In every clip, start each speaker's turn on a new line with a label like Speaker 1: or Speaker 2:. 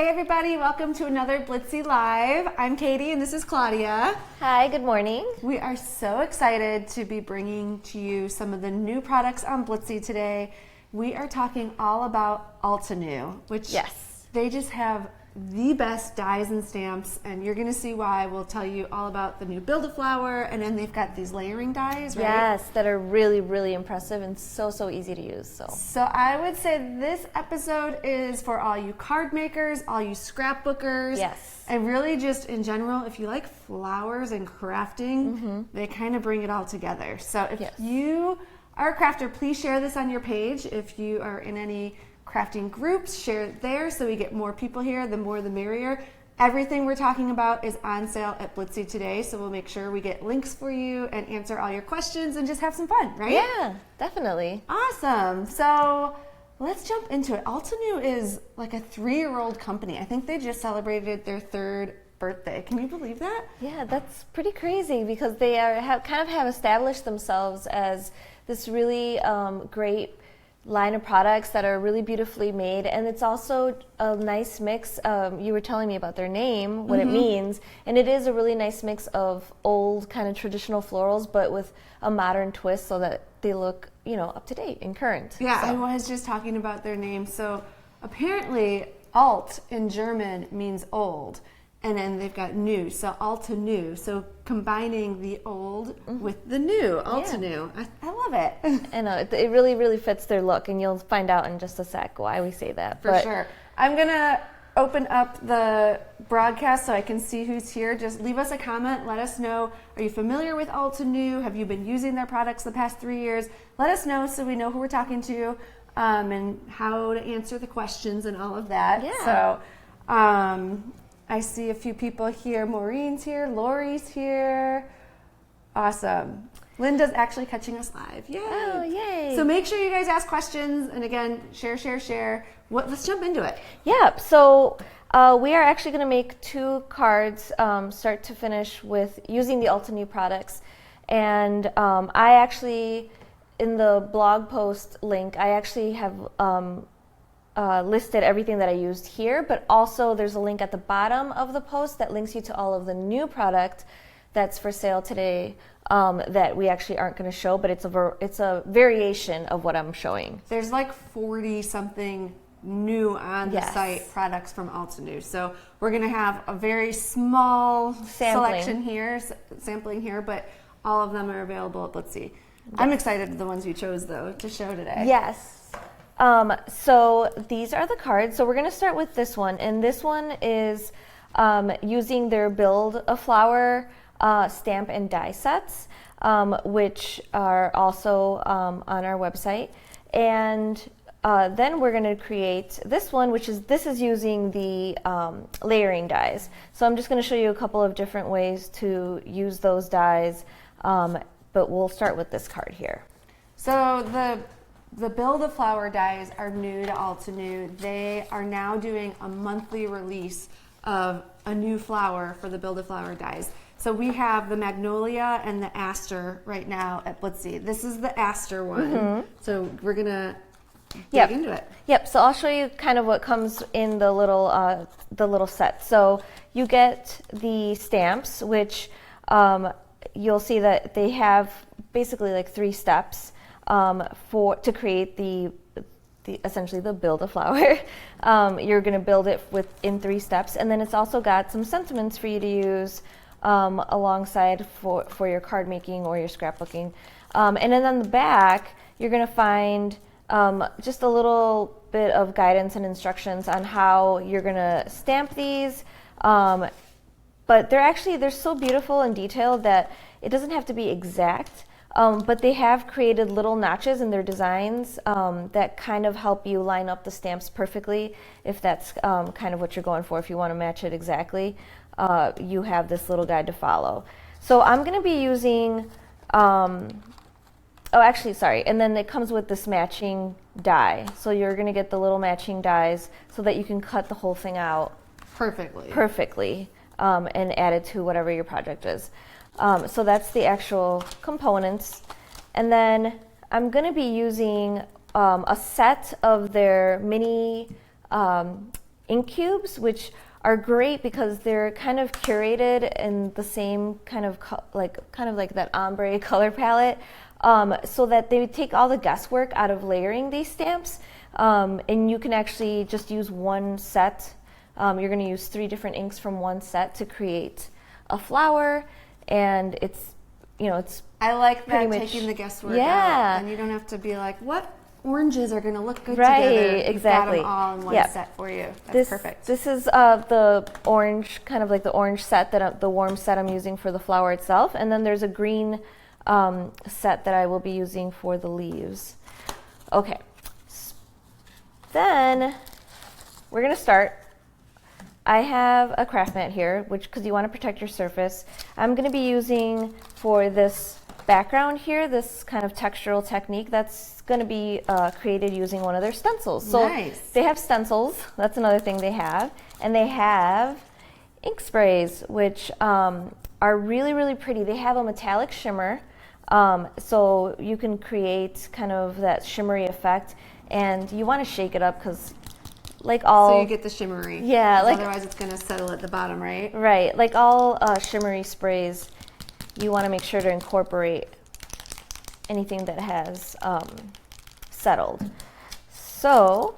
Speaker 1: Hey everybody, welcome to another Blitsy Live. I'm Katie and this is Claudia.
Speaker 2: Hi, good morning.
Speaker 1: We are so excited to be bringing to you some of the new products on Blitsy today. We are talking all about Altenew, which they just have the best dies and stamps, and you're going to see why. We'll tell you all about the new Build-A-Flower, and then they've got these layering dies, right?
Speaker 2: Yes, that are really, really impressive and so easy to use.
Speaker 1: So I would say this episode is for all you card makers, all you scrapbookers, and really just in general, if you like flowers and crafting, they kind of bring it all together. So if you are a crafter, please share this on your page. If you are in any crafting groups, share it there so we get more people here. The more the merrier. Everything we're talking about is on sale at Blitsy today, so we'll make sure we get links for you and answer all your questions and just have some fun, right?
Speaker 2: Yeah, definitely.
Speaker 1: Awesome. So let's jump into it. Altenew is like a 3-year-old company. I think they just celebrated their 3rd birthday. Can you believe that?
Speaker 2: Yeah, that's pretty crazy because they have established themselves as this really great line of products that are really beautifully made, and it's also a nice mix. You were telling me about their name, what it means, and it is a really nice mix of old kind of traditional florals, but with a modern twist so that they look, up to date and current.
Speaker 1: Yeah, I was just talking about their name. So apparently, alt in German means old. And then they've got new, so Altanew. So combining the old with the new, Altanew. Yeah. I love it.
Speaker 2: I know, it really, really fits their look, and you'll find out in just a sec why we say that.
Speaker 1: For sure. I'm going to open up the broadcast so I can see who's here. Just leave us a comment. Let us know, are you familiar with Altanew? Have you been using their products the past 3 years? Let us know so we know who we're talking to and how to answer the questions and all of that.
Speaker 2: Yeah.
Speaker 1: So, I see a few people here. Maureen's here. Lori's here. Awesome. Linda's actually catching us live. Yay.
Speaker 2: Oh, yay.
Speaker 1: So make sure you guys ask questions. And again, share. Let's jump into it.
Speaker 2: Yeah. So we are actually going to make 2 cards, start to finish, with using the Altenew products. And I actually, in the blog post link, I actually have listed everything that I used here, but also there's a link at the bottom of the post that links you to all of the new product that's for sale today that we actually aren't going to show, but it's a variation of what I'm showing.
Speaker 1: There's like 40 something new on the site products from Altenew. So we're going to have a very small sampling here, but all of them are available at Blitsy. I'm excited for the ones we chose though to show today.
Speaker 2: Yes. So these are the cards. So we're going to start with this one, and this one is using their Build-A-Flower stamp and die sets, which are also on our website. And then we're going to create this one, this is using the layering dies. So I'm just going to show you a couple of different ways to use those dies, but we'll start with this card here.
Speaker 1: So the Build-A-Flower dies are new to Altenew. They are now doing a monthly release of a new flower for the Build-A-Flower dies. So we have the Magnolia and the Aster right now at Blitsy. This is the Aster one. So we're going to dig into it.
Speaker 2: Yep, so I'll show you kind of what comes in the little set. So you get the stamps, which you'll see that they have basically like 3 steps. To create essentially the Build-A-Flower. You're going to build it in 3 steps, and then it's also got some sentiments for you to use alongside for your card making or your scrapbooking. And then on the back, you're going to find just a little bit of guidance and instructions on how you're going to stamp these. But they're so beautiful and detailed that it doesn't have to be exact. But they have created little notches in their designs that kind of help you line up the stamps perfectly, if that's kind of what you're going for. If you want to match it exactly, you have this little guide to follow. So I'm going to be using, and then it comes with this matching die. So you're going to get the little matching dies so that you can cut the whole thing out perfectly and add it to whatever your project is. So that's the actual components. And then I'm going to be using a set of their mini ink cubes, which are great because they're kind of curated in the same kind of like that ombre color palette, so that they take all the guesswork out of layering these stamps, and you can actually just use one set. You're going to use 3 different inks from one set to create a flower, and it's
Speaker 1: I like that, taking the guesswork out, and you don't have to be like, what oranges are going to look good together.
Speaker 2: Exactly.
Speaker 1: You've got them all in one set for you. That's perfect.
Speaker 2: This is the orange, kind of like the orange set, the warm set I'm using for the flower itself, and then there's a green set that I will be using for the leaves. Okay, then we're going to start. I have a craft mat here, because you want to protect your surface. I'm going to be using for this background here, this kind of textural technique that's going to be created using one of their stencils. So they have stencils, that's another thing they have, and they have ink sprays, which are really, really pretty. They have a metallic shimmer, so you can create kind of that shimmery effect, and you want to shake it up because so
Speaker 1: you get the shimmery.
Speaker 2: Yeah.
Speaker 1: Otherwise it's going to settle at the bottom, right?
Speaker 2: Right. Like all shimmery sprays, you want to make sure to incorporate anything that has settled. So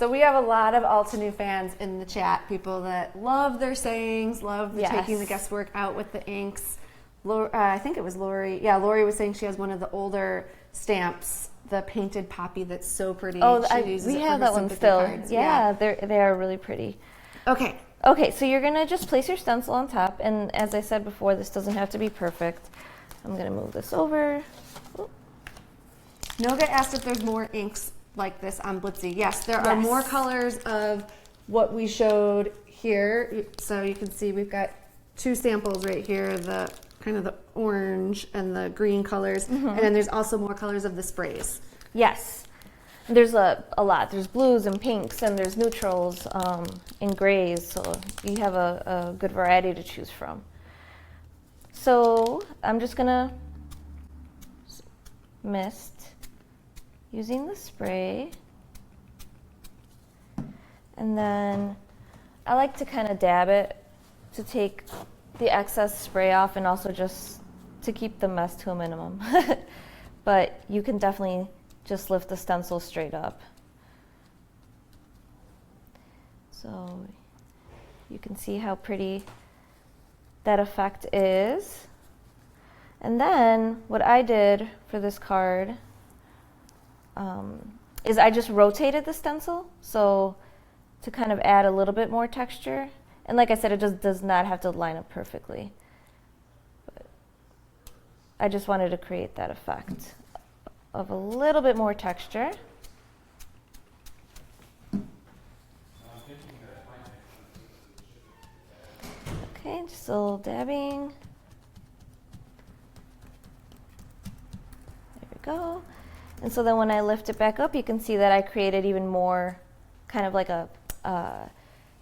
Speaker 1: we have a lot of Altenew fans in the chat, people that love their sayings, love taking the guesswork out with the inks. I think it was Lori. Yeah, Lori was saying she has one of the older stamps, the painted poppy that's so pretty.
Speaker 2: Oh, we have that one still. Cards. Yeah, they are really pretty.
Speaker 1: Okay.
Speaker 2: Okay, so you're going to just place your stencil on top, and as I said before, this doesn't have to be perfect. I'm going to move this over. Ooh.
Speaker 1: Noga asked if there's more inks like this on Blitsy. Yes, there are more colors of what we showed here. So you can see we've got 2 samples right here, the kind of the orange and the green colors, and then there's also more colors of the sprays.
Speaker 2: Yes, there's a lot. There's blues and pinks, and there's neutrals and grays, so you have a good variety to choose from. So I'm just gonna mist using the spray, and then I like to kind of dab it to take the excess spray off, and also just to keep the mess to a minimum. But you can definitely just lift the stencil straight up. So you can see how pretty that effect is. And then what I did for this card is I just rotated the stencil, so to kind of add a little bit more texture. And like I said, it just does not have to line up perfectly. But I just wanted to create that effect of a little bit more texture. Okay, just a little dabbing. There we go. And so then when I lift it back up, you can see that I created even more kind of like a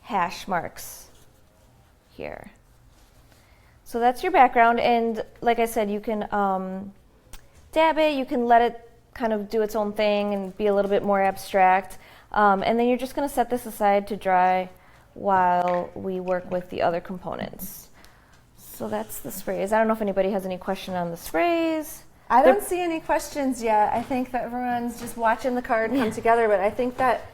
Speaker 2: hash marks here. So that's your background, and like I said, you can dab it, you can let it kind of do its own thing and be a little bit more abstract, and then you're just going to set this aside to dry while we work with the other components. So that's the sprays. I don't know if anybody has any question on the sprays.
Speaker 1: I don't see any questions yet. I think that everyone's just watching the card come together, but I think that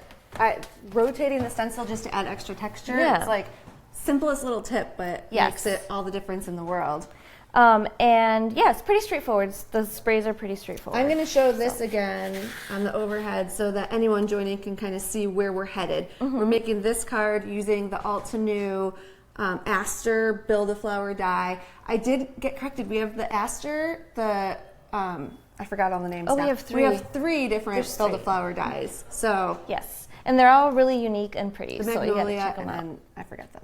Speaker 1: rotating the stencil just to add extra texture, it's like simplest little tip, but makes it all the difference in the world.
Speaker 2: And yeah, it's pretty straightforward. The sprays are pretty straightforward.
Speaker 1: I'm going to show this again on the overhead so that anyone joining can kind of see where we're headed. We're making this card using the Altanew Aster Build-A-Flower die. I did get corrected. We have the Aster, the I forgot all the names now.
Speaker 2: We have 3.
Speaker 1: We have 3 different Build-A-Flower dies. So
Speaker 2: yes, and they're all really unique and pretty.
Speaker 1: The Magnolia,
Speaker 2: so you gotta check them
Speaker 1: and
Speaker 2: out.
Speaker 1: then I forgot the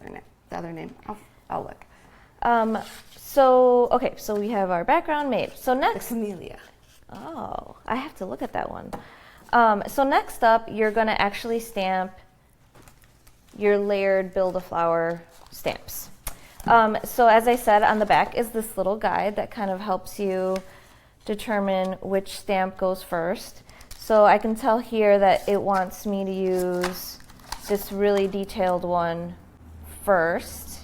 Speaker 1: other name. I'll look.
Speaker 2: So we have our background made. So next,
Speaker 1: the Camellia.
Speaker 2: Oh, I have to look at that one. So next up, you're going to actually stamp your layered Build-A-Flower stamps. So as I said, on the back is this little guide that kind of helps you determine which stamp goes first. So I can tell here that it wants me to use this really detailed one first.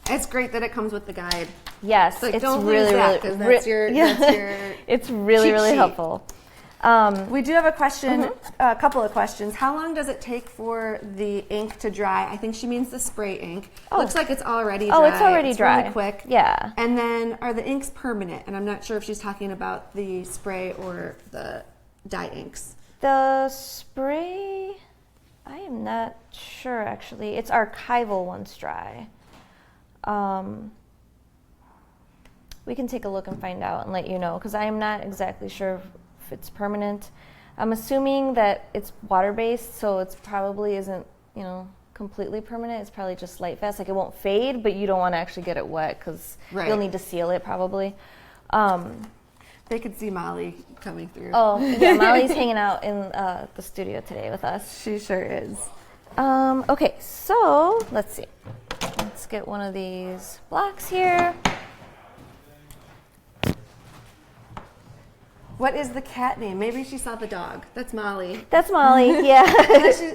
Speaker 1: It's great that it comes with the guide.
Speaker 2: Yes,
Speaker 1: like,
Speaker 2: it's
Speaker 1: don't
Speaker 2: really,
Speaker 1: lose that,
Speaker 2: really,
Speaker 1: that's your
Speaker 2: it's really, really
Speaker 1: sheet.
Speaker 2: Helpful.
Speaker 1: We do have a question, a couple of questions. How long does it take for the ink to dry? I think she means the spray ink. Looks like it's already dry.
Speaker 2: Oh, it's already dry.
Speaker 1: Really quick.
Speaker 2: Yeah.
Speaker 1: And then are the inks permanent? And I'm not sure if she's talking about the spray or the dye inks.
Speaker 2: The spray, I am not sure actually. It's archival once dry. We can take a look and find out and let you know, because I am not exactly sure if it's permanent. I'm assuming that it's water-based, so it probably isn't, completely permanent. It's probably just light fast. Like, it won't fade, but you don't want to actually get it wet because you'll need to seal it probably.
Speaker 1: They could see Molly coming through.
Speaker 2: Oh, yeah, Molly's hanging out in the studio today with us.
Speaker 1: She sure is.
Speaker 2: Okay, so let's see. Let's get one of these blocks here.
Speaker 1: What is the cat name? Maybe she saw the dog. That's Molly.
Speaker 2: That's Molly, yeah.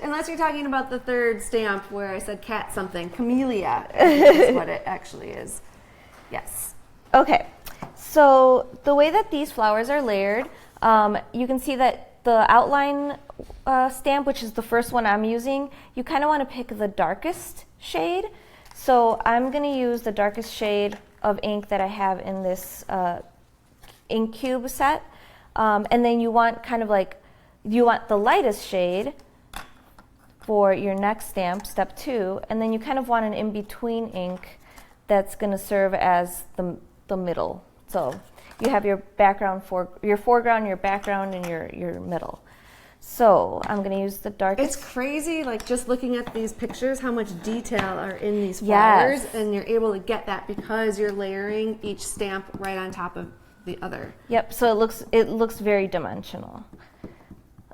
Speaker 1: unless you're talking about the third stamp where I said cat something. Camellia is what it actually is. Yes.
Speaker 2: Okay, so the way that these flowers are layered, you can see that the outline stamp, which is the first one I'm using, you kind of want to pick the darkest shade. So I'm going to use the darkest shade of ink that I have in this ink cube set. And then you want the lightest shade for your next stamp, step 2, and then you kind of want an in-between ink that's going to serve as the middle. So you have your background, your foreground, your background, and your middle. So I'm going to use the darkest.
Speaker 1: It's crazy, like just looking at these pictures, how much detail are in these flowers, and you're able to get that because you're layering each stamp right on top of the other.
Speaker 2: Yep, so it looks very dimensional.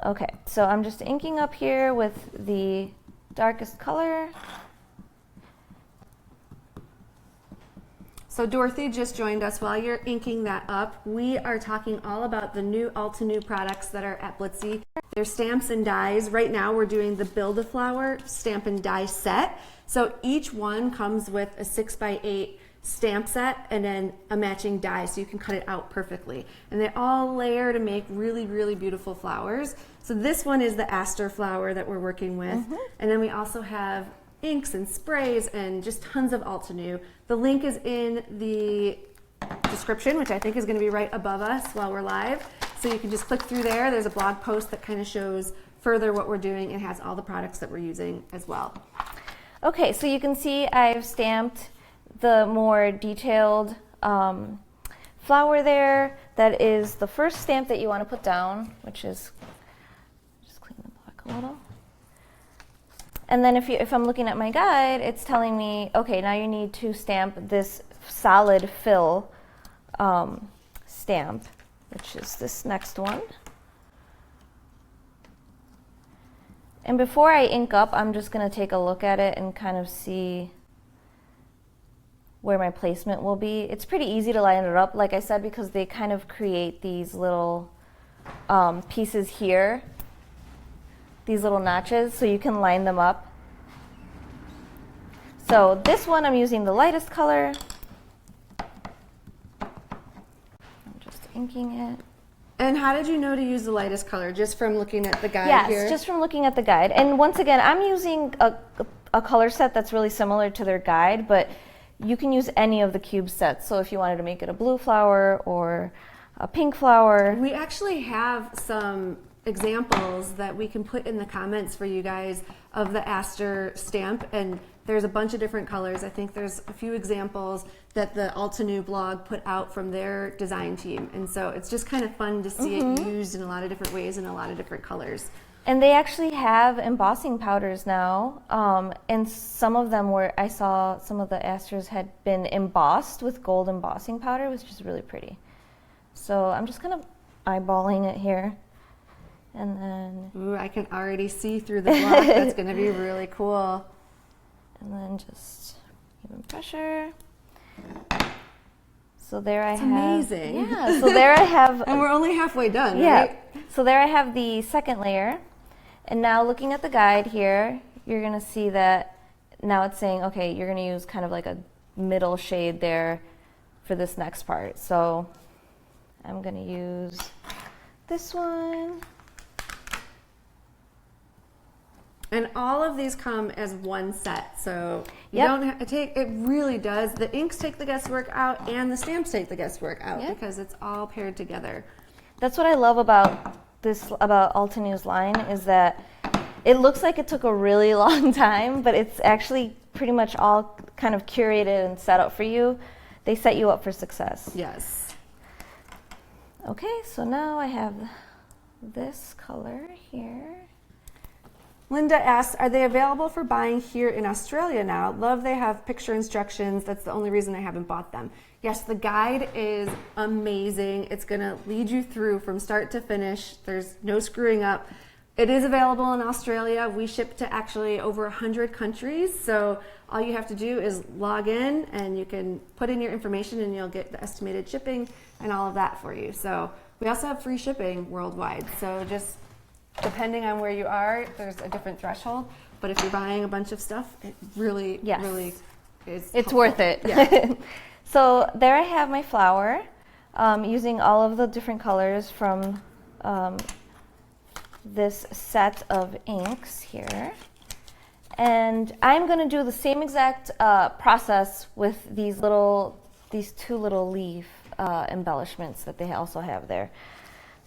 Speaker 2: Okay, so I'm just inking up here with the darkest color.
Speaker 1: So Dorothy just joined us. While you're inking that up, we are talking all about the new Altanew products that are at Blitsy. They're stamps and dies. Right now we're doing the Build-A-Flower stamp and die set. So each one comes with a 6x8 stamp set and then a matching die, so you can cut it out perfectly. And they all layer to make really, really beautiful flowers. So this one is the aster flower that we're working with. And then we also have inks and sprays and just tons of Altenew. The link is in the description, which I think is going to be right above us while we're live. So you can just click through there. There's a blog post that kind of shows further what we're doing and has all the products that we're using as well.
Speaker 2: Okay, so you can see I've stamped the more detailed flower there. That is the first stamp that you want to put down, which is, just clean the block a little. And then if I'm looking at my guide, it's telling me, okay, now you need to stamp this solid fill stamp, which is this next one. And before I ink up, I'm just going to take a look at it and kind of see where my placement will be. It's pretty easy to line it up, like I said, because they kind of create these little pieces here, these little notches, so you can line them up. So this one I'm using the lightest color. I'm just inking it.
Speaker 1: And how did you know to use the lightest color? Just from looking at the guide here?
Speaker 2: Yes, just from looking at the guide. And once again, I'm using a color set that's really similar to their guide, but you can use any of the cube sets. So if you wanted to make it a blue flower or a pink flower.
Speaker 1: We actually have some examples that we can put in the comments for you guys of the aster stamp, and there's a bunch of different colors. I think there's a few examples that the Altanew blog put out from their design team, and so it's just kind of fun to see it used in a lot of different ways in a lot of different colors.
Speaker 2: And they actually have embossing powders now, and some of them were, I saw some of the asters had been embossed with gold embossing powder, which is really pretty. So I'm just kind of eyeballing it here. And then...
Speaker 1: Ooh, I can already see through the block. That's going to be really cool.
Speaker 2: And then just even pressure. So there I have.
Speaker 1: Amazing.
Speaker 2: Yeah. So there I have.
Speaker 1: And we're only halfway done,
Speaker 2: yeah.
Speaker 1: right?
Speaker 2: So there I have the second layer. And now looking at the guide here, you're going to see that now it's saying, okay, you're going to use kind of like a middle shade there for this next part. So I'm going to use this one.
Speaker 1: And all of these come as one set, so you don't have to take, it really does, the inks take the guesswork out and the stamps take the guesswork out because it's all paired together.
Speaker 2: That's what I love about Altenew's line, is that it looks like it took a really long time, but it's actually pretty much all kind of curated and set up for you. They set you up for success.
Speaker 1: Yes.
Speaker 2: Okay, so now I have this color here.
Speaker 1: Linda asks, are they available for buying here in Australia now? Love they have picture instructions. That's the only reason I haven't bought them. Yes, the guide is amazing. It's going to lead you through from start to finish. There's no screwing up. It is available in Australia. We ship to actually over 100 countries. So all you have to do is log in and you can put in your information and you'll get the estimated shipping and all of that for you. So we also have free shipping worldwide. So just depending on where you are, there's a different threshold. But if you're buying a bunch of stuff, it really, really is
Speaker 2: It's
Speaker 1: helpful.
Speaker 2: worth it.
Speaker 1: Yeah.
Speaker 2: So there I have my flower, using all of the different colors from this set of inks here. And I'm going to do the same exact process with these two little leaf embellishments that they also have there.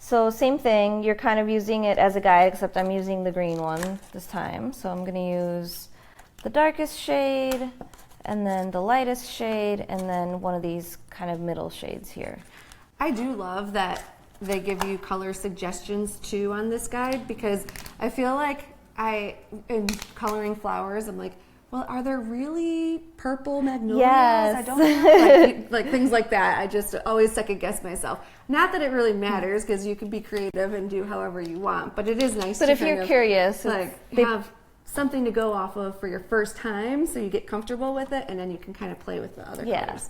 Speaker 2: So same thing, you're kind of using it as a guide, except I'm using the green one this time. So I'm going to use the darkest shade, and then the lightest shade, and then one of these kind of middle shades here.
Speaker 1: I do love that they give you color suggestions too on this guide, because I feel like in coloring flowers, I'm like, well, are there really purple magnolias?
Speaker 2: Yes.
Speaker 1: I don't know. Like things like that. I just always second guess myself. Not that it really matters, because you can be creative and do however you want, but it is nice
Speaker 2: But
Speaker 1: to
Speaker 2: if you're curious,
Speaker 1: have something to go off of for your first time, so you get comfortable with it, and then you can kind of play with the other colors.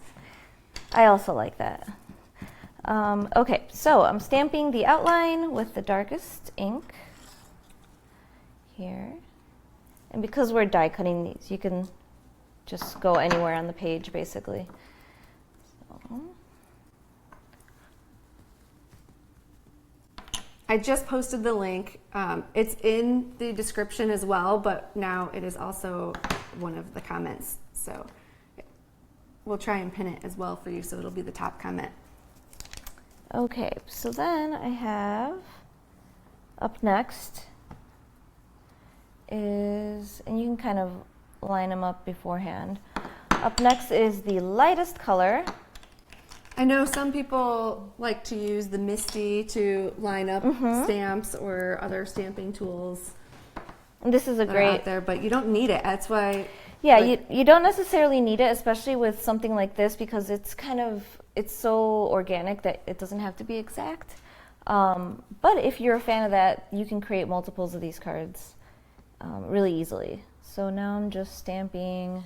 Speaker 2: I also like that. Okay, so I'm stamping the outline with the darkest ink here. And because we're die cutting these, you can just go anywhere on the page, basically. So.
Speaker 1: I just posted the link. It's in the description as well, but now it is also one of the comments. So we'll try and pin it as well for you, so it'll be the top comment.
Speaker 2: Okay, so then I have up next is, and you can kind of line them up beforehand. Up next is the lightest color.
Speaker 1: I know some people like to use the Misty to line up stamps or other stamping tools.
Speaker 2: And this is a great
Speaker 1: out there, but you don't need it. That's why.
Speaker 2: Yeah, you don't necessarily need it, especially with something like this, because it's so organic that it doesn't have to be exact. But if you're a fan of that, you can create multiples of these cards really easily. So now I'm just stamping.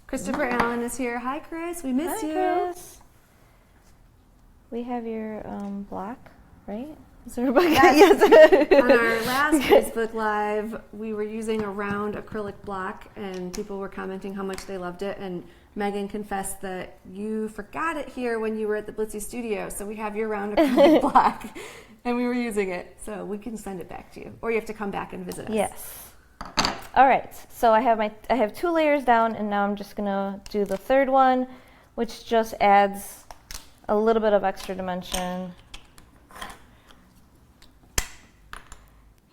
Speaker 1: Christopher Allen is here. Hi, Chris. We miss you.
Speaker 2: Chris. We have your block, right? Is there a block?
Speaker 1: Yes. On our last Facebook Live, we were using a round acrylic block, and people were commenting how much they loved it. And Megan confessed that you forgot it here when you were at the Blitsy studio. So we have your round acrylic block, and we were using it. So we can send it back to you, or you have to come back and visit us.
Speaker 2: Yes. All right. So I have 2 layers down, and now I'm just gonna do the third one, which just adds a little bit of extra dimension.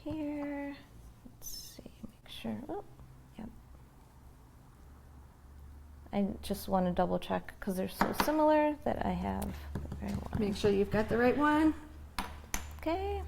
Speaker 2: Here, let's see, make sure. Oh, yep. I just want to double check because they're so similar that I have the right one.
Speaker 1: Make sure you've got the right one.
Speaker 2: Okay.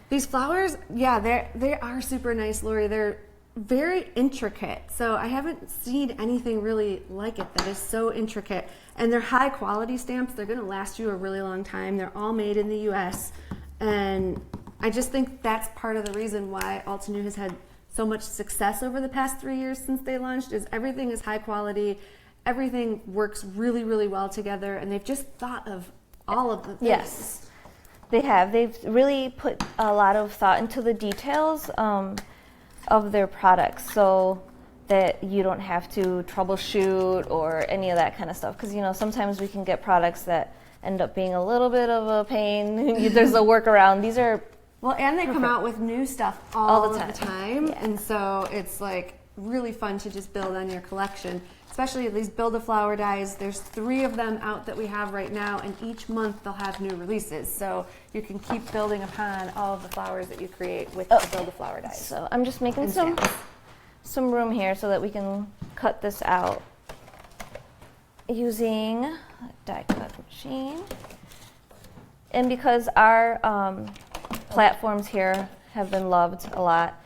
Speaker 1: These flowers, yeah, they are super nice, Lori. They're very intricate. So I haven't seen anything really like it that is so intricate. And they're high quality stamps. They're going to last you a really long time. They're all made in the US. And I just think that's part of the reason why Altenew has had so much success over the past 3 years since they launched is everything is high quality, everything works really, really well together, and they've just thought of all of the things.
Speaker 2: Yes, they have. They've really put a lot of thought into the details of their products, so that you don't have to troubleshoot or any of that kind of stuff. Because, you know, sometimes we can get products that end up being a little bit of a pain. There's a workaround. These are
Speaker 1: well, and they
Speaker 2: perfect.
Speaker 1: come out with new stuff all the time.
Speaker 2: Yeah.
Speaker 1: And so it's like really fun to just build on your collection, especially these Build-A-Flower dies. There's 3 of them out that we have right now, and each month they'll have new releases. So you can keep building upon all of the flowers that you create with the Build-A-Flower dies.
Speaker 2: So I'm just making some room here so that we can cut this out using a die cut machine. And because our platforms here have been loved a lot,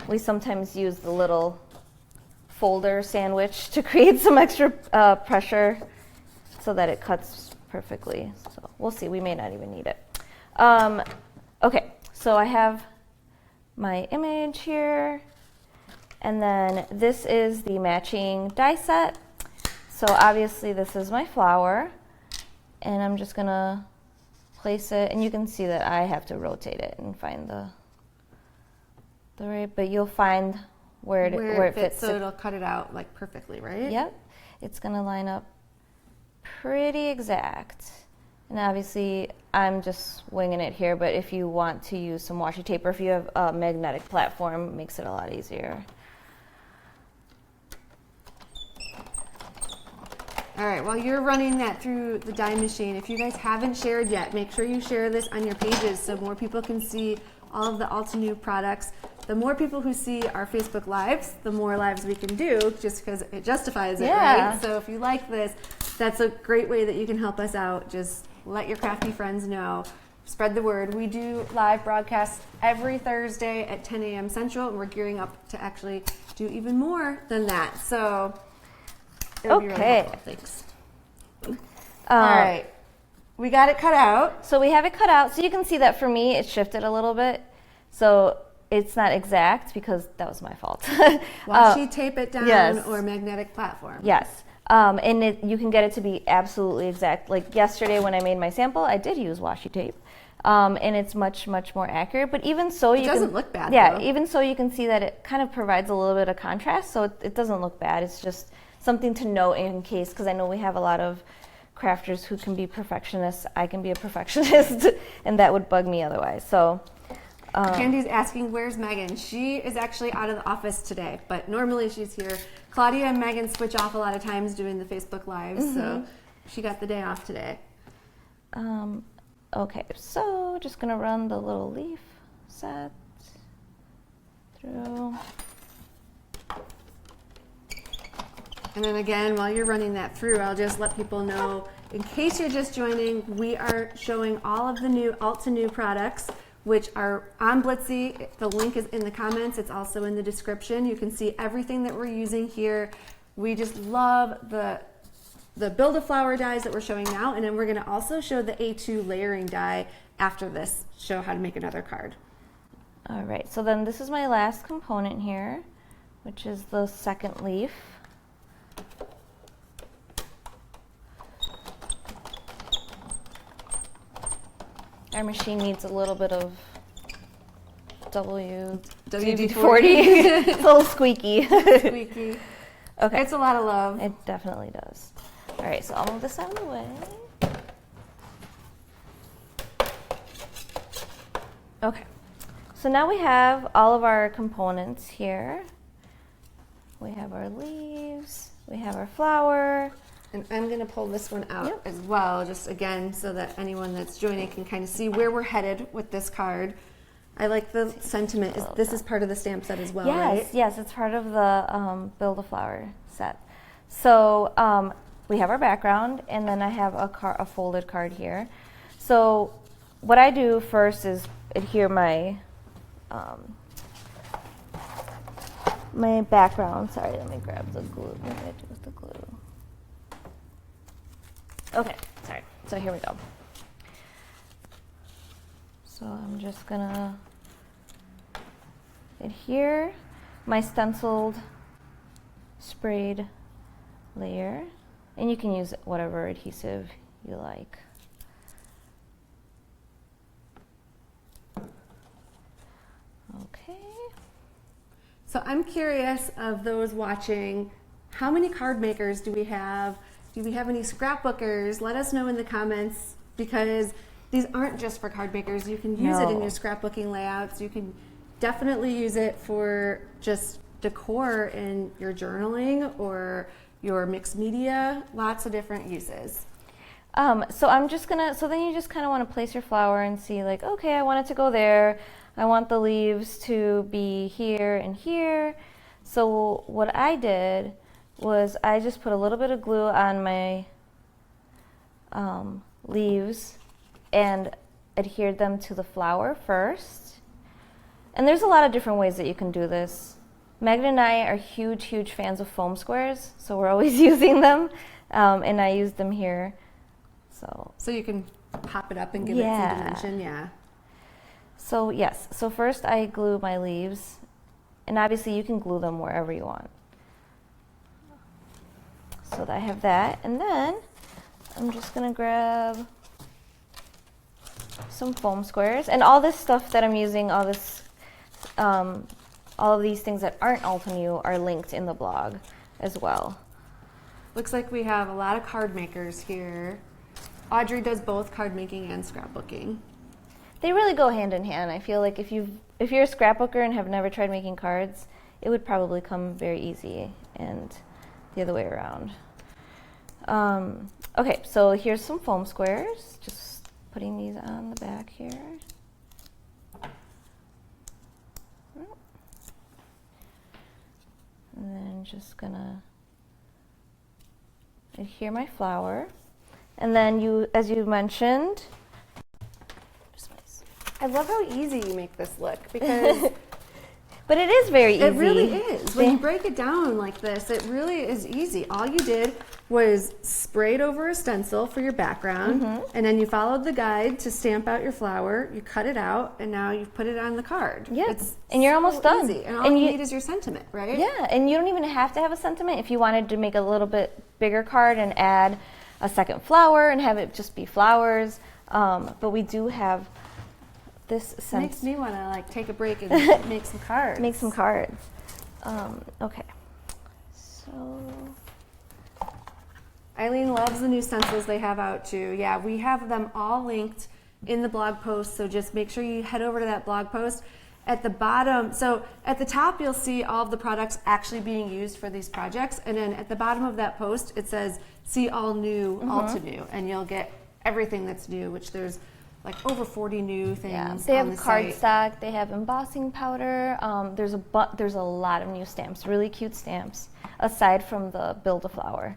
Speaker 2: we sometimes use the little folder sandwich to create some extra pressure so that it cuts perfectly. So we'll see, we may not even need it. Okay, so I have my image here, and then this is the matching die set. So obviously this is my flower, and I'm just gonna place it, and you can see that I have to rotate it and find the right, but you'll find where it fits.
Speaker 1: So it'll cut it out like perfectly, right?
Speaker 2: Yep, it's gonna line up pretty exact. And obviously I'm just winging it here, but if you want to use some washi tape, or if you have a magnetic platform, it makes it a lot easier.
Speaker 1: All right, while you're running that through the die machine, if you guys haven't shared yet, make sure you share this on your pages so more people can see all of the Altenew products. The more people who see our Facebook Lives, the more lives we can do, just because it justifies it, right? So if you like this, that's a great way that you can help us out. Just let your crafty friends know. Spread the word. We do live broadcasts every Thursday at 10 a.m. Central, and we're gearing up to actually do even more than that. So it'll be really helpful. Thanks. All right. We got it cut out.
Speaker 2: So we have it cut out. So you can see that for me, it shifted a little bit. So it's not exact because that was my fault.
Speaker 1: Washi tape it down,
Speaker 2: yes.
Speaker 1: Or magnetic platform.
Speaker 2: Yes. And you can get it to be absolutely exact. Like yesterday when I made my sample, I did use washi tape. And it's much, much more accurate. But even so,
Speaker 1: it doesn't look bad.
Speaker 2: Yeah,
Speaker 1: though.
Speaker 2: Even so, you can see that it kind of provides a little bit of contrast. So it doesn't look bad. It's just something to know in case, because I know we have a lot of crafters who can be perfectionists. I can be a perfectionist, and that would bug me otherwise. So
Speaker 1: Candy's asking, where's Megan? She is actually out of the office today, but normally she's here. Claudia and Megan switch off a lot of times doing the Facebook Lives, so she got the day off today.
Speaker 2: Okay, so just gonna run the little leaf set through.
Speaker 1: And then again, while you're running that through, I'll just let people know, in case you're just joining, we are showing all of the new Altanew products, which are on Blitsy. The link is in the comments. It's also in the description. You can see everything that we're using here. We just love the Build-A-Flower dies that we're showing now, and then we're going to also show the A2 layering die after this, show how to make another card.
Speaker 2: All right, so then this is my last component here, which is the second leaf. Our machine needs a little bit of WD-40. It's a little squeaky.
Speaker 1: Squeaky.
Speaker 2: Okay.
Speaker 1: It's a lot of love.
Speaker 2: It definitely does. All right, so I'll move this out of the way. Okay, so now we have all of our components here. We have our leaves, we have our flower.
Speaker 1: And I'm going to pull this one out as well, just again, so that anyone that's joining can kind of see where we're headed with this card. I like the sentiment. This is part of the stamp set as well, right?
Speaker 2: Yes, it's part of the Build-A-Flower set. So we have our background, and then I have a folded card here. So what I do first is adhere my my background. Sorry, let me grab the glue. What did I do with the glue? Okay, sorry. So here we go. So I'm just gonna adhere my stenciled sprayed layer, and you can use whatever adhesive you like. Okay.
Speaker 1: So I'm curious of those watching, how many card makers do we have? Do we have any scrapbookers? Let us know in the comments, because these aren't just for card makers. You can use it in your scrapbooking layouts. You can definitely use it for just decor in your journaling or your mixed media. Lots of different uses.
Speaker 2: So I'm just gonna, so then you just kind of want to place your flower and see like, okay, I want it to go there. I want the leaves to be here and here. So what I did was I just put a little bit of glue on my leaves and adhered them to the flower first. And there's a lot of different ways that you can do this. Megan and I are huge fans of foam squares, so we're always using them, and I used them here.
Speaker 1: So you can pop it up and give it some dimension, yeah.
Speaker 2: So yes, so first I glue my leaves, and obviously you can glue them wherever you want. So I have that, and then I'm just gonna grab some foam squares, and all this stuff that I'm using, all this, all of these things that aren't Altenew are linked in the blog as well.
Speaker 1: Looks like we have a lot of card makers here. Audrey does both card making and scrapbooking.
Speaker 2: They really go hand in hand. I feel like if you're a scrapbooker and have never tried making cards, it would probably come very easy, and the other way around. Okay, so here's some foam squares. Just putting these on the back here. And then just gonna adhere my flower. And then you, as you mentioned,
Speaker 1: I love how easy you make this look, because
Speaker 2: but it is very easy.
Speaker 1: It really is. When you break it down like this, it really is easy. All you did was spray it over a stencil for your background, and then you followed the guide to stamp out your flower, you cut it out, and now you've put it on the card.
Speaker 2: Yeah,
Speaker 1: it's
Speaker 2: and you're almost done.
Speaker 1: Easy. And all you need is your sentiment, right?
Speaker 2: Yeah, and you don't even have to have a sentiment. If you wanted to make a little bit bigger card and add a second flower and have it just be flowers, but we do have this sense.
Speaker 1: Makes me want to like take a break and make some cards.
Speaker 2: Make some cards. Okay, so
Speaker 1: Eileen loves the new stencils they have out too. Yeah, we have them all linked in the blog post, so just make sure you head over to that blog post. At the bottom, so at the top you'll see all of the products actually being used for these projects, and then at the bottom of that post it says see all new Altanew, and you'll get everything that's new, which there's like over 40 new things.
Speaker 2: Yeah, they have
Speaker 1: cardstock,
Speaker 2: they have embossing powder. There's a lot of new stamps, really cute stamps, aside from the Build a Flower.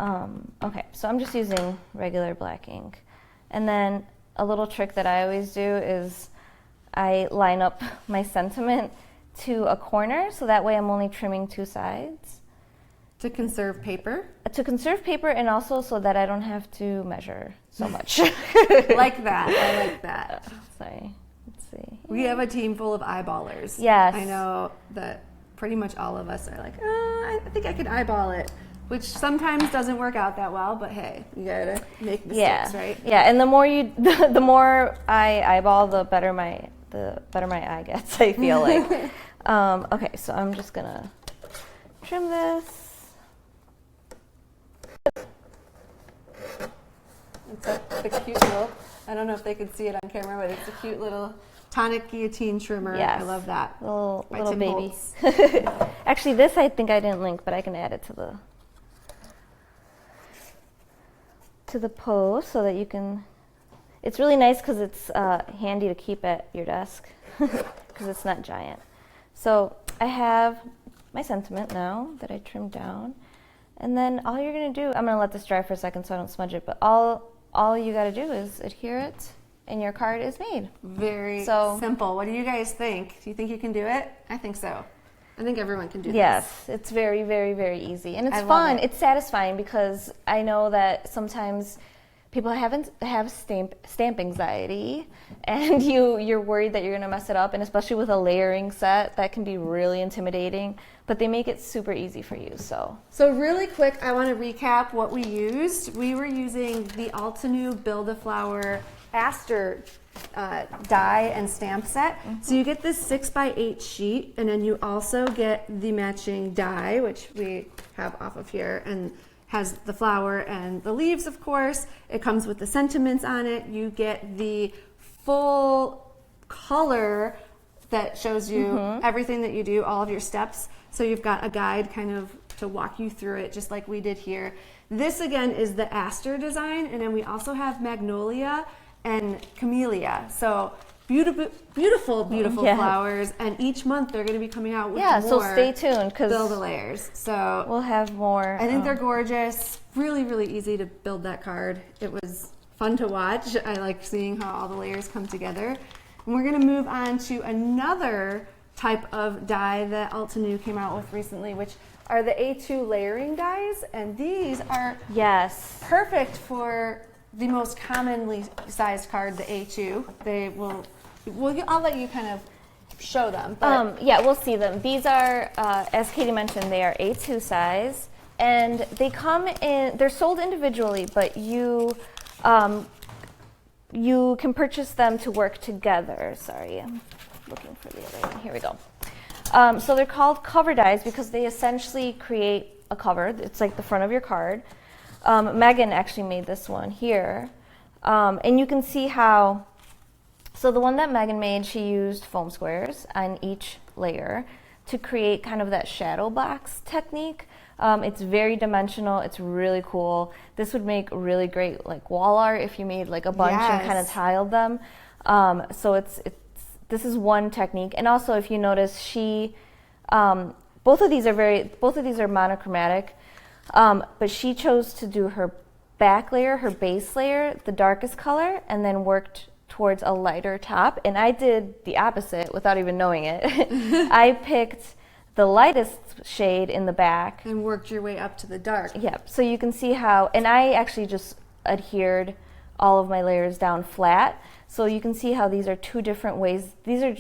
Speaker 2: Okay, so I'm just using regular black ink, and then a little trick that I always do is I line up my sentiment to a corner, so that way I'm only trimming two sides.
Speaker 1: To conserve paper?
Speaker 2: To conserve paper, and also so that I don't have to measure so much.
Speaker 1: Like that. I like that.
Speaker 2: Sorry. Let's see.
Speaker 1: We have a team full of eyeballers.
Speaker 2: Yes.
Speaker 1: I know that pretty much all of us are like, I think I could eyeball it, which sometimes doesn't work out that well, but hey, you gotta make mistakes, right?
Speaker 2: Yeah, and the more the more I eyeball, the better my eye gets, I feel like. Okay, so I'm just gonna trim this.
Speaker 1: It's a cute little, I don't know if they can see it on camera, but it's a cute little tonic guillotine trimmer.
Speaker 2: Yes.
Speaker 1: I love that.
Speaker 2: Little baby. Actually, this I think I didn't link, but I can add it to the post so that you can. It's really nice because it's handy to keep at your desk because it's not giant. So I have my sentiment now that I trimmed down, and then all you're gonna do, I'm gonna let this dry for a second so I don't smudge it, but all you gotta do is adhere it and your card is made.
Speaker 1: Very simple. What do you guys think? Do you think you can do it? I think so. I think everyone can do this.
Speaker 2: Yes, it's very, very, very easy. And it's fun. It's satisfying because I know that sometimes people have stamp anxiety, and you're worried that you're going to mess it up, and especially with a layering set, that can be really intimidating, but they make it super easy for you. So
Speaker 1: really quick, I want to recap what we used. We were using the Altenew Build-A-Flower Aster die and stamp set. So you get this 6x8 sheet, and then you also get the matching die, which we have off of here, and has the flower and the leaves, of course. It comes with the sentiments on it. You get the full color that shows you everything that you do, all of your steps. So you've got a guide kind of to walk you through it, just like we did here. This again is the Aster design, and then we also have Magnolia and Camellia. So beautiful flowers, and each month they're going to be coming out with more.
Speaker 2: So stay tuned, because
Speaker 1: Build-A-Layers. So
Speaker 2: we'll have more.
Speaker 1: I think they're gorgeous. Really, really easy to build that card. It was fun to watch. I like seeing how all the layers come together. And we're going to move on to another type of die that Altenew came out with recently, which are the A2 layering dies, and these are perfect for the most commonly sized card, the A2. I'll let you kind of show them. But
Speaker 2: yeah, we'll see them. These are, as Katie mentioned, they are A2 size, and they come in. They're sold individually, but you can purchase them to work together. Sorry, I'm looking for the other one. Here we go. So they're called cover dies because they essentially create a cover. It's like the front of your card. Megan actually made this one here, and you can see how. So the one that Megan made, she used foam squares on each layer to create kind of that shadow box technique. It's very dimensional. It's really cool. This would make really great like wall art if you made like a bunch and kind of tiled them. So this is one technique. And also, if you notice, she both of these are monochromatic, but she chose to do her back layer, her base layer, the darkest color, and then worked towards a lighter top. And I did the opposite without even knowing it. I picked the lightest shade in the back
Speaker 1: and worked your way up to the dark.
Speaker 2: Yep. So you can see how, and I actually just adhered all of my layers down flat. So you can see how these are two different ways. These are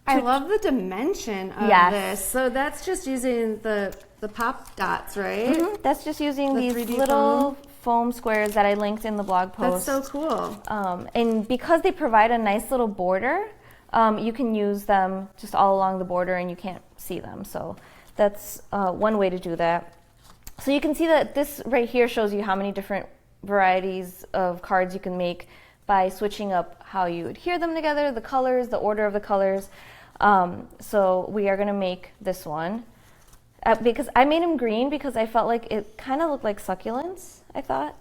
Speaker 1: I love the dimension of this. So that's just using the pop dots, right?
Speaker 2: That's just using these little foam squares that I linked in the blog post.
Speaker 1: That's so cool.
Speaker 2: And because they provide a nice little border, you can use them just all along the border and you can't see them. So that's one way to do that. So you can see that this right here shows you how many different varieties of cards you can make by switching up how you adhere them together, the colors, the order of the colors. So we are going to make this one. Because I made them green because I felt like it kind of looked like succulents, I thought.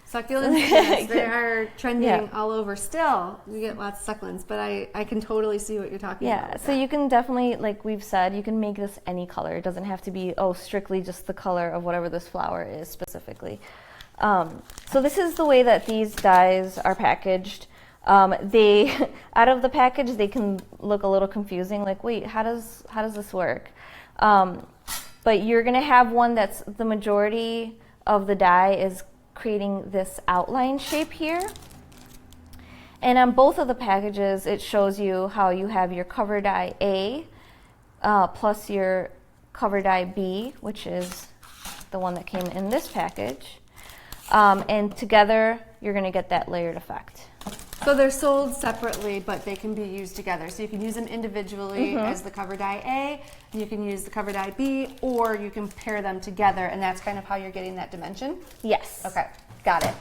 Speaker 1: Succulents, yes, they are trending all over still. We get lots of succulents, but I can totally see what you're talking about.
Speaker 2: Yeah, so you can definitely, like we've said, you can make this any color. It doesn't have to be, strictly just the color of whatever this flower is specifically. So this is the way that these dies are packaged. They, out of the package, they can look a little confusing, like, wait, how does this work? But you're going to have one that's the majority of the die is creating this outline shape here. And on both of the packages, it shows you how you have your cover die A plus your cover die B, which is the one that came in this package. And together, you're going to get that layered effect.
Speaker 1: So they're sold separately, but they can be used together. So you can use them individually as the cover die A, and you can use the cover die B, or you can pair them together, and that's kind of how you're getting that dimension?
Speaker 2: Yes.
Speaker 1: Okay, got it.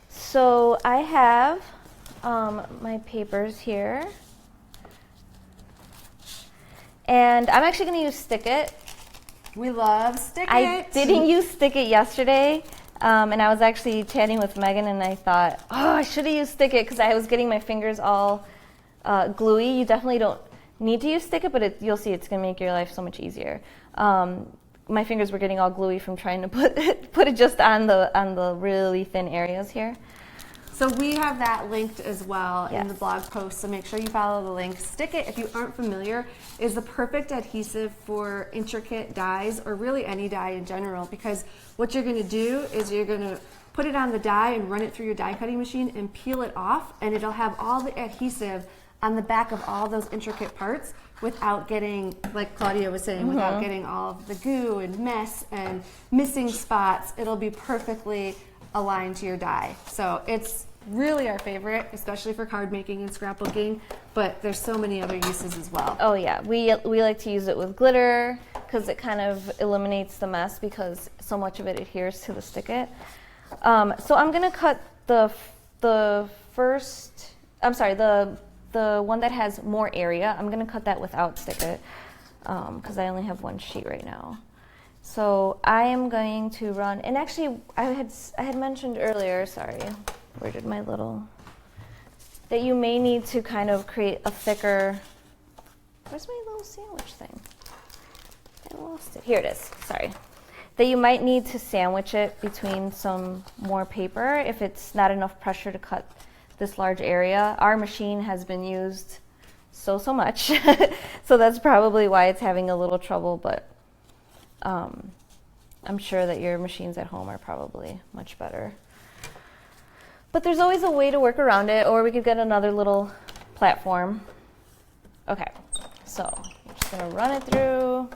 Speaker 2: So I have my papers here. And I'm actually going to use Stick It.
Speaker 1: We love Stick It.
Speaker 2: I didn't use Stick It yesterday. And I was actually chatting with Megan, and I thought, I should have used Stick It because I was getting my fingers all gluey. You definitely don't need to use Stick It, but you'll see it's going to make your life so much easier. My fingers were getting all gluey from trying to put it just on the really thin areas here.
Speaker 1: So we have that linked as well in the blog post, so make sure you follow the link. Stick It, if you aren't familiar, is the perfect adhesive for intricate dies, or really any die in general, because what you're going to do is you're going to put it on the die and run it through your die cutting machine and peel it off, and it'll have all the adhesive on the back of all those intricate parts without getting, like Claudia was saying, without getting all of the goo and mess and missing spots. It'll be perfectly aligned to your die. So it's really our favorite, especially for card making and scrapbooking, but there's so many other uses as well.
Speaker 2: Oh yeah, we like to use it with glitter because it kind of eliminates the mess because so much of it adheres to the Stick-It. So I'm gonna cut the one that has more area. I'm gonna cut that without Stick-It because I only have one sheet right now. So I am going to run, and actually I had mentioned earlier, sorry, where did my little, that you may need to kind of create a thicker, where's my little sandwich thing? I lost it. Here it is, sorry. That you might need to sandwich it between some more paper if it's not enough pressure to cut this large area. Our machine has been used so much, so that's probably why it's having a little trouble, but I'm sure that your machines at home are probably much better. But there's always a way to work around it, or we could get another little platform. Okay, so I'm just gonna run it through.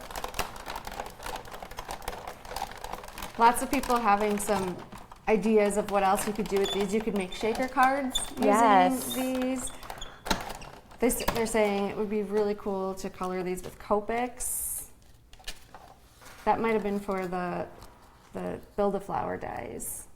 Speaker 1: Lots of people having some ideas of what else you could do with these. You could make shaker cards using these. They're saying it would be really cool to color these with Copics. That might have been for the Build-A-Flower dies.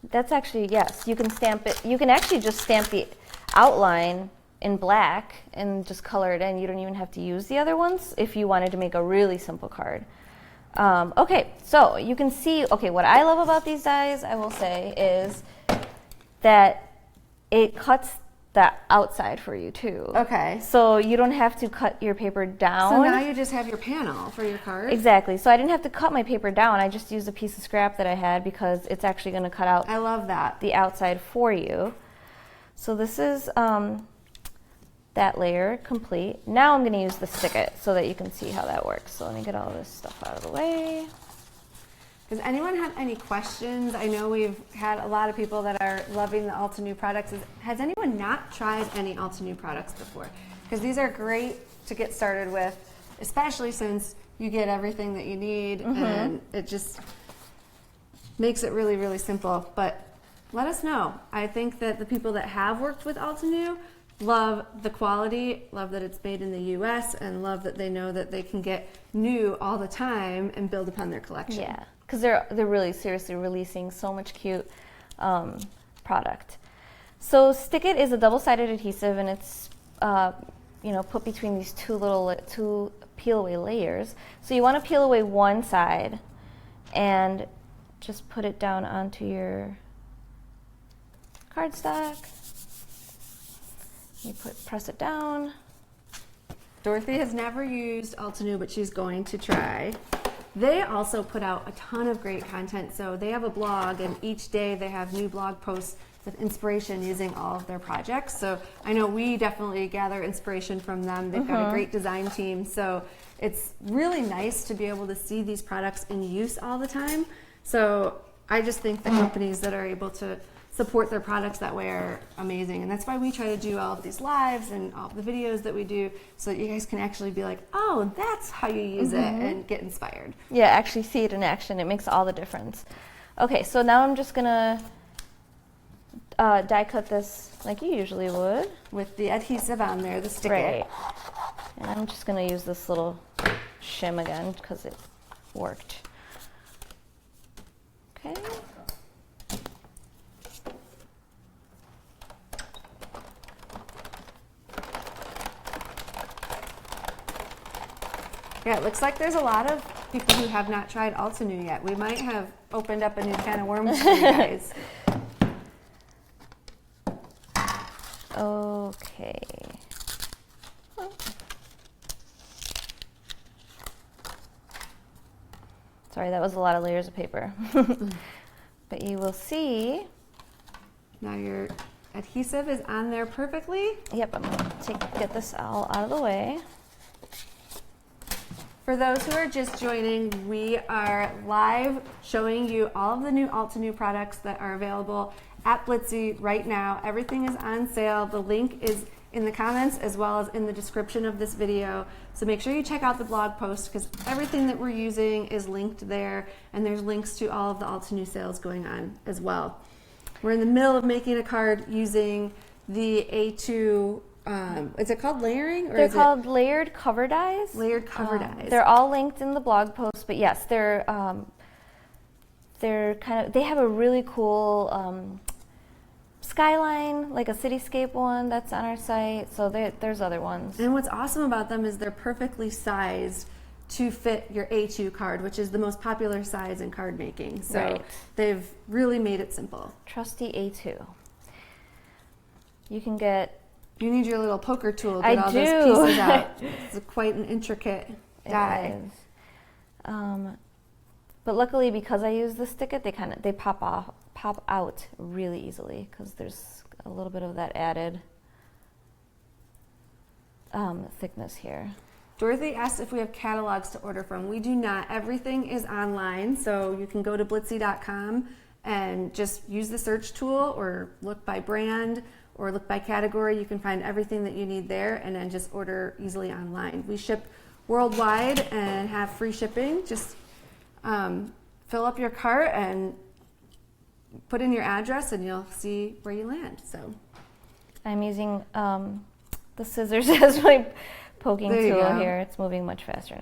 Speaker 2: That's actually, yes, you can stamp it. You can actually just stamp the outline in black and just color it in. You don't even have to use the other ones if you wanted to make a really simple card. Okay, so you can see, what I love about these dies, I will say, is that it cuts the outside for you too.
Speaker 1: Okay.
Speaker 2: So you don't have to cut your paper down.
Speaker 1: So now you just have your panel for your card.
Speaker 2: Exactly. So I didn't have to cut my paper down. I just used a piece of scrap that I had because it's actually going to cut out.
Speaker 1: I love that.
Speaker 2: The outside for you. So this is that layer complete. Now I'm going to use the Stick-It so that you can see how that works. So let me get all this stuff out of the way.
Speaker 1: Does anyone have any questions? I know we've had a lot of people that are loving the Altanew products. Has anyone not tried any Altanew products before? Because these are great to get started with, especially since you get everything that you need and it just makes it really, really simple. But let us know. I think that the people that have worked with Altanew love the quality, love that it's made in the US, and love that they know that they can get new all the time and build upon their collection.
Speaker 2: Yeah. Because they're really seriously releasing so much cute product. So Stick-It is a double-sided adhesive, and it's put between these two peel away layers. So you want to peel away one side and just put it down onto your cardstock. You press it down.
Speaker 1: Dorothy has never used Altanew, but she's going to try. They also put out a ton of great content. So they have a blog, and each day they have new blog posts with inspiration using all of their projects. So I know we definitely gather inspiration from them. They've got a great design team. So it's really nice to be able to see these products in use all the time. So I just think the companies that are able to support their products that way are amazing, and that's why we try to do all of these lives and all of the videos that we do, so that you guys can actually be like, oh, that's how you use it, and get inspired.
Speaker 2: Yeah, actually see it in action. It makes all the difference. Okay, so now I'm just gonna die cut this like you usually would
Speaker 1: with the adhesive on there, the Stick-It.
Speaker 2: Right. And I'm just gonna use this little shim again because it worked. Okay.
Speaker 1: Yeah, it looks like there's a lot of people who have not tried Altanew yet. We might have opened up a new can of worms for you guys.
Speaker 2: Okay. Sorry, that was a lot of layers of paper. But you will see.
Speaker 1: Now your adhesive is on there perfectly.
Speaker 2: Yep, I'm going to get this all out of the way.
Speaker 1: For those who are just joining, we are live showing you all of the new Altanew products that are available at Blitsy right now. Everything is on sale. The link is in the comments as well as in the description of this video. So make sure you check out the blog post because everything that we're using is linked there, and there's links to all of the Altanew sales going on as well. We're in the middle of making a card using the A2, is it called layering? Or
Speaker 2: they're called layered cover dies.
Speaker 1: Layered cover dies.
Speaker 2: They're all linked in the blog post, but yes, they're they have a really cool skyline, like a cityscape one that's on our site. So there's other ones.
Speaker 1: And what's awesome about them is they're perfectly sized to fit your A2 card, which is the most popular size in card making. So they've really made it simple.
Speaker 2: Trusty A2. You
Speaker 1: need your little poker tool to get all those pieces out. It's quite an intricate die.
Speaker 2: It is. But luckily, because I use the stick-it, they pop out really easily because there's a little bit of that added thickness here.
Speaker 1: Dorothy asked if we have catalogs to order from. We do not. Everything is online, so you can go to blitsy.com and just use the search tool or look by brand or look by category. You can find everything that you need there and then just order easily online. We ship worldwide and have free shipping. Just fill up your cart and put in your address and you'll see where you land. So
Speaker 2: I'm using the scissors as my poking tool here. It's moving much faster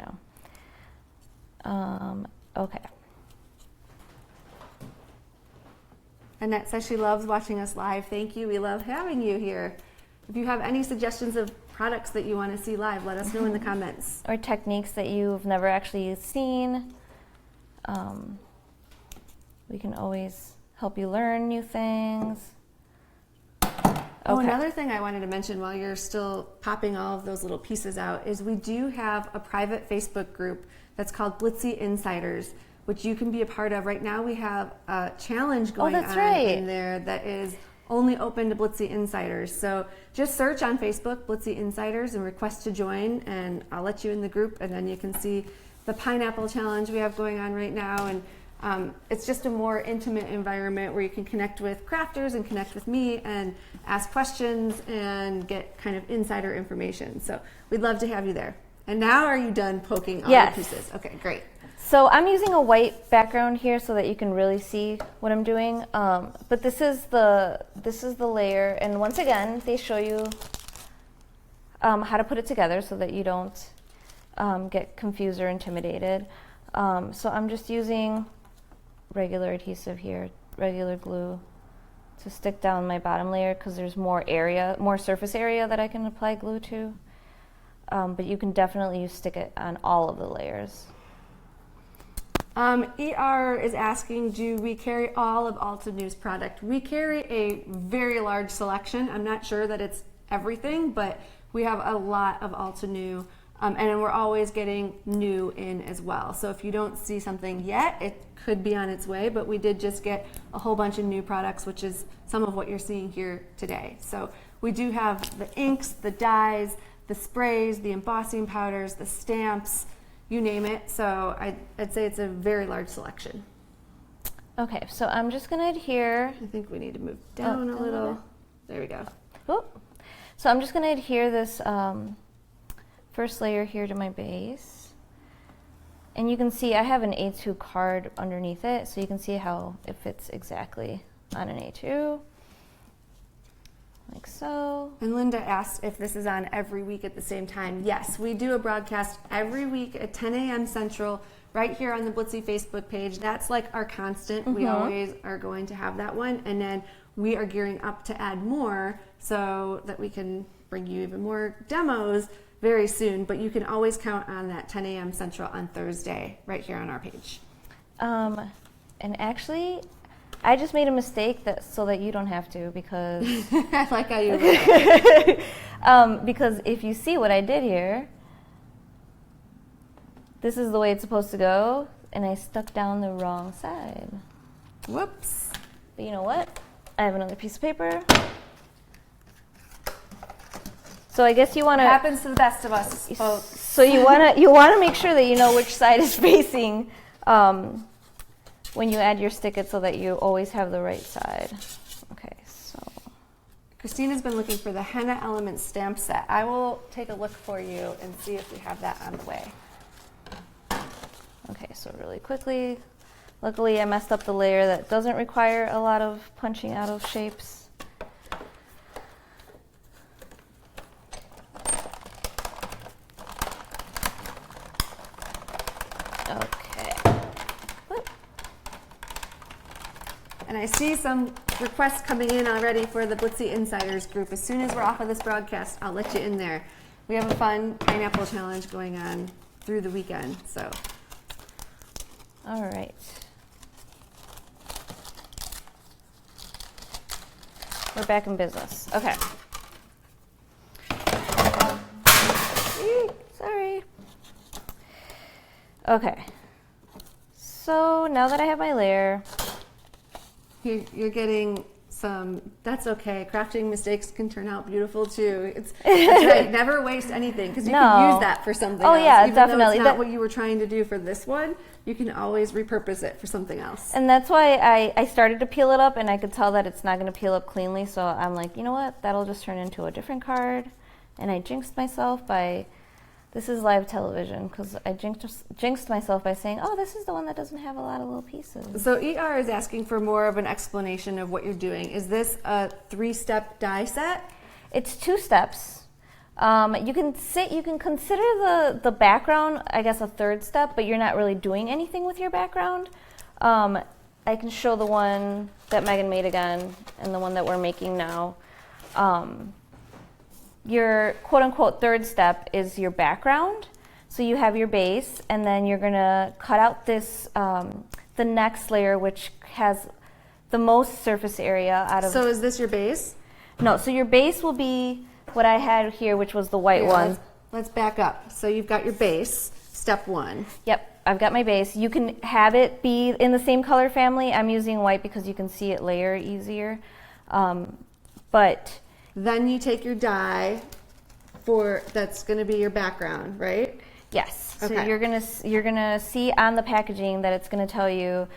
Speaker 2: now. Okay.
Speaker 1: Annette says she loves watching us live. Thank you. We love having you here. If you have any suggestions of products that you want to see live, let us know in the comments.
Speaker 2: Or techniques that you've never actually seen. We can always help you learn new things.
Speaker 1: Oh, another thing I wanted to mention while you're still popping all of those little pieces out is we do have a private Facebook group that's called Blitsy Insiders, which you can be a part of. Right now we have a challenge going on in there that is only open to Blitsy Insiders. So just search on Facebook, Blitsy Insiders, and request to join, and I'll let you in the group, and then you can see the pineapple challenge we have going on right now. And it's just a more intimate environment where you can connect with crafters and connect with me and ask questions and get kind of insider information. So we'd love to have you there. And now are you done poking all the pieces? Okay, great.
Speaker 2: So I'm using a white background here so that you can really see what I'm doing. But this is the layer, and once again they show you how to put it together so that you don't get confused or intimidated. So I'm just using regular adhesive here, regular glue, to stick down my bottom layer because there's more surface area that I can apply glue to. But you can definitely stick it on all of the layers.
Speaker 1: ER is asking, do we carry all of Altanew's product? We carry a very large selection. I'm not sure that it's everything, but we have a lot of Altanew. And we're always getting new in as well. So if you don't see something yet, it could be on its way, but we did just get a whole bunch of new products, which is some of what you're seeing here today. So we do have the inks, the dyes, the sprays, the embossing powders, the stamps, you name it. So I'd say it's a very large selection.
Speaker 2: Okay, so I'm just gonna adhere.
Speaker 1: I think we need to move down a little. There we go.
Speaker 2: Oh. So I'm just gonna adhere this first layer here to my base. And you can see I have an A2 card underneath it, so you can see how it fits exactly on an A2. Like so.
Speaker 1: And Linda asked if this is on every week at the same time. Yes, we do a broadcast every week at 10 a.m. Central right here on the Blitsy Facebook page. That's like our constant. We always are going to have that one. And then we are gearing up to add more so that we can bring you even more demos very soon. But you can always count on that 10 a.m. Central on Thursday right here on our page.
Speaker 2: And actually, I just made a mistake so that you don't have to, because
Speaker 1: I like how you wrote.
Speaker 2: Because if you see what I did here, this is the way it's supposed to go, and I stuck down the wrong side.
Speaker 1: Whoops.
Speaker 2: But you know what? I have another piece of paper. So I guess you want to...
Speaker 1: It happens to the best of us, folks.
Speaker 2: So you wanna make sure that you know which side is facing when you add your stick-it, so that you always have the right side. Okay, so
Speaker 1: Christina's been looking for the Henna Element stamp set. I will take a look for you and see if we have that on the way.
Speaker 2: Okay, so really quickly, luckily I messed up the layer that doesn't require a lot of punching out of shapes. Okay.
Speaker 1: And I see some requests coming in already for the Blitsy Insiders group. As soon as we're off of this broadcast, I'll let you in there. We have a fun pineapple challenge going on through the weekend, so.
Speaker 2: All right. We're back in business. Okay. Sorry. Okay. So now that I have my layer,
Speaker 1: you're getting some, that's okay. Crafting mistakes can turn out beautiful too. It's right. Never waste anything, because you can use that for something else.
Speaker 2: Yeah,
Speaker 1: even
Speaker 2: definitely.
Speaker 1: Though it's not what you were trying to do for this one, you can always repurpose it for something else.
Speaker 2: And that's why I started to peel it up, and I could tell that it's not going to peel up cleanly. So I'm like, you know what? That'll just turn into a different card. And I jinxed myself by, this is live television, because I jinxed myself by saying, oh, this is the one that doesn't have a lot of little pieces.
Speaker 1: So ER is asking for more of an explanation of what you're doing. Is this a 3-step die set?
Speaker 2: It's 2 steps. You can consider the background, I guess, a 3rd step, but you're not really doing anything with your background. I can show the one that Megan made again, and the one that we're making now. Your quote-unquote 3rd step is your background. So you have your base, and then you're gonna cut out this, the next layer, which has the most surface area out of.
Speaker 1: So is this your base?
Speaker 2: No, so your base will be what I had here, which was the white one.
Speaker 1: Let's back up. So you've got your base, step 1.
Speaker 2: Yep, I've got my base. You can have it be in the same color family. I'm using white because you can see it layer easier. But
Speaker 1: then you take your die that's going to be your background, right?
Speaker 2: Yes.
Speaker 1: Okay.
Speaker 2: So you're gonna see on the packaging that it's going to tell you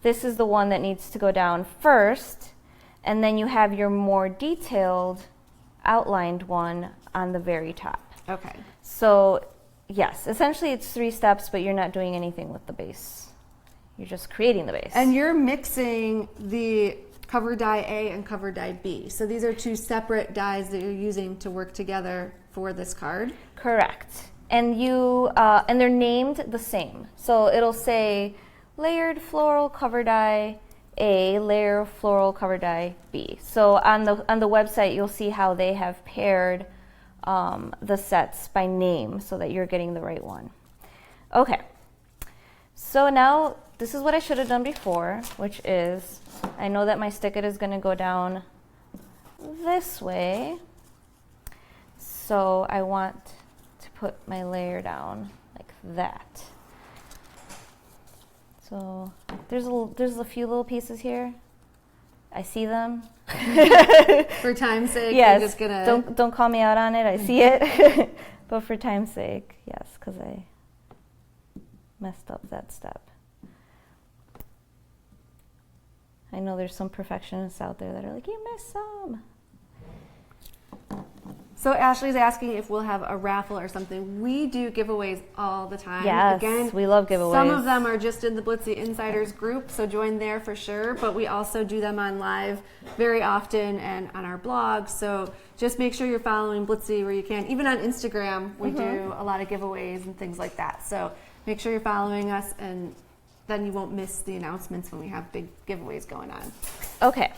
Speaker 2: this is the one that needs to go down first, and then you have your more detailed outlined one on the very top.
Speaker 1: Okay.
Speaker 2: So yes, essentially it's 3 steps, but you're not doing anything with the base. You're just creating the base.
Speaker 1: And you're mixing the cover die A and cover die B. So these are 2 separate dies that you're using to work together for this card?
Speaker 2: Correct. And and they're named the same. So it'll say layered floral cover die A, layer floral cover die B. So on the website, you'll see how they have paired the sets by name so that you're getting the right one. Okay. So now this is what I should have done before, which is, I know that my stick-it is going to go down this way. So I want to put my layer down like that. So there's a few little pieces here. I see them.
Speaker 1: For time's sake,
Speaker 2: yes.
Speaker 1: I'm just gonna...
Speaker 2: Don't call me out on it. I see it. But for time's sake, yes, because I messed up that step. I know there's some perfectionists out there that are like, you missed some.
Speaker 1: So Ashley's asking if we'll have a raffle or something. We do giveaways all the time.
Speaker 2: Yes,
Speaker 1: again,
Speaker 2: we love giveaways.
Speaker 1: Some of them are just in the Blitsy Insiders group, so join there for sure. But we also do them on live very often and on our blog. So just make sure you're following Blitsy where you can. Even on Instagram, we do a lot of giveaways and things like that. So make sure you're following us, and then you won't miss the announcements when we have big giveaways going on.
Speaker 2: Okay.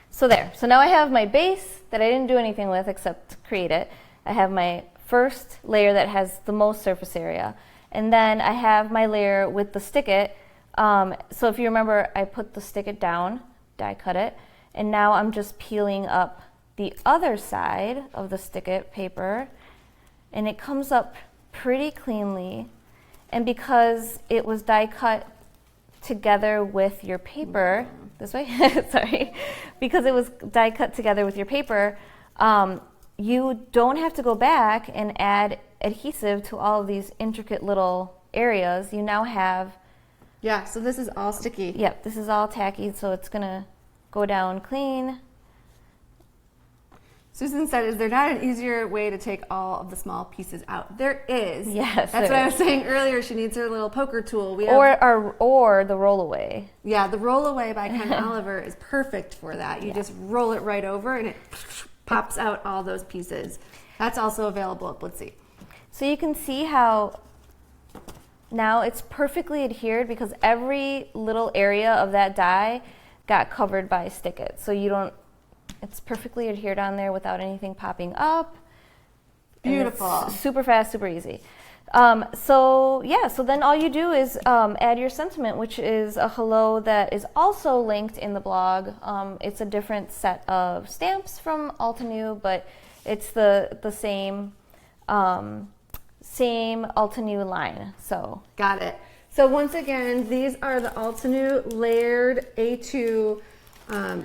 Speaker 2: So there. So now I have my base that I didn't do anything with except create it. I have my first layer that has the most surface area. And then I have my layer with the stick-it. So if you remember, I put the stick-it down, die cut it, and now I'm just peeling up the other side of the stick-it paper, and it comes up pretty cleanly. And because it was die cut together with your paper, this way, sorry, because it was die cut together with your paper, you don't have to go back and add adhesive to all of these intricate little areas, you now have...
Speaker 1: Yeah, so this is all sticky.
Speaker 2: Yep, this is all tacky, so it's going to go down clean.
Speaker 1: Susan said, is there not an easier way to take all of the small pieces out? There is.
Speaker 2: Yes,
Speaker 1: that's what I was saying earlier. She needs her little poker tool.
Speaker 2: Or the roll-away.
Speaker 1: Yeah, the roll-away by Ken Oliver is perfect for that. You just roll it right over, and it pops out all those pieces. That's also available at Blitsy.
Speaker 2: So you can see how now it's perfectly adhered because every little area of that die got covered by Stick It. So you don't... It's perfectly adhered on there without anything popping up.
Speaker 1: Beautiful.
Speaker 2: Super fast, super easy. So then all you do is add your sentiment, which is a hello that is also linked in the blog. It's a different set of stamps from Altenew, but it's the same Altanew line. So
Speaker 1: got it. So once again, these are the Altanew layered A2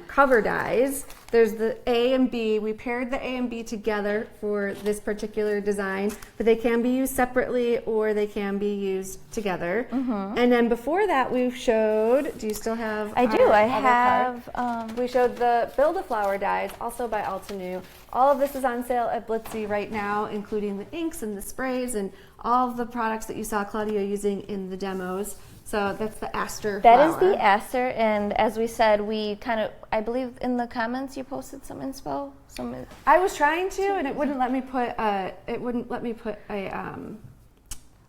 Speaker 1: cover dies. There's the A and B. We paired the A and B together for this particular design, but they can be used separately or they can be used together. And then before that, we showed, do you still have?
Speaker 2: I do. I have.
Speaker 1: We showed the Build-A-Flower dies, also by Altenew. All of this is on sale at Blitsy right now, including the inks and the sprays and all of the products that you saw Claudia using in the demos. So that's the aster flower.
Speaker 2: That is the aster, and as we said, we kind of, I believe in the comments you posted some inspo.
Speaker 1: I was trying to, and it wouldn't let me put an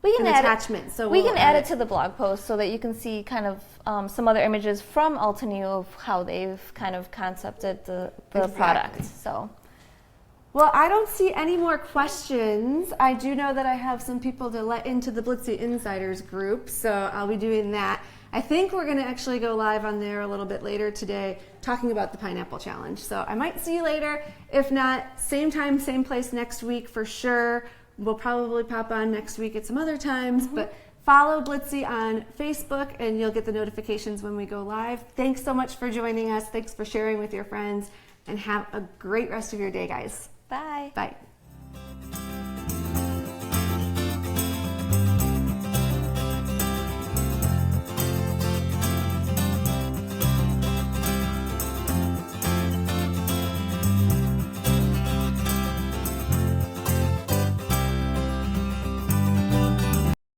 Speaker 1: attachment. So
Speaker 2: we can add it to the blog post so that you can see kind of some other images from Altanew of how they've kind of concepted the product. So.
Speaker 1: Well, I don't see any more questions. I do know that I have some people to let into the Blitsy Insiders group, so I'll be doing that. I think we're going to actually go live on there a little bit later today talking about the Pineapple Challenge. So I might see you later. If not, same time, same place next week for sure. We'll probably pop on next week at some other times, but follow Blitsy on Facebook and you'll get the notifications when we go live. Thanks so much for joining us. Thanks for sharing with your friends, and have a great rest of your day, guys.
Speaker 2: Bye.
Speaker 1: Bye.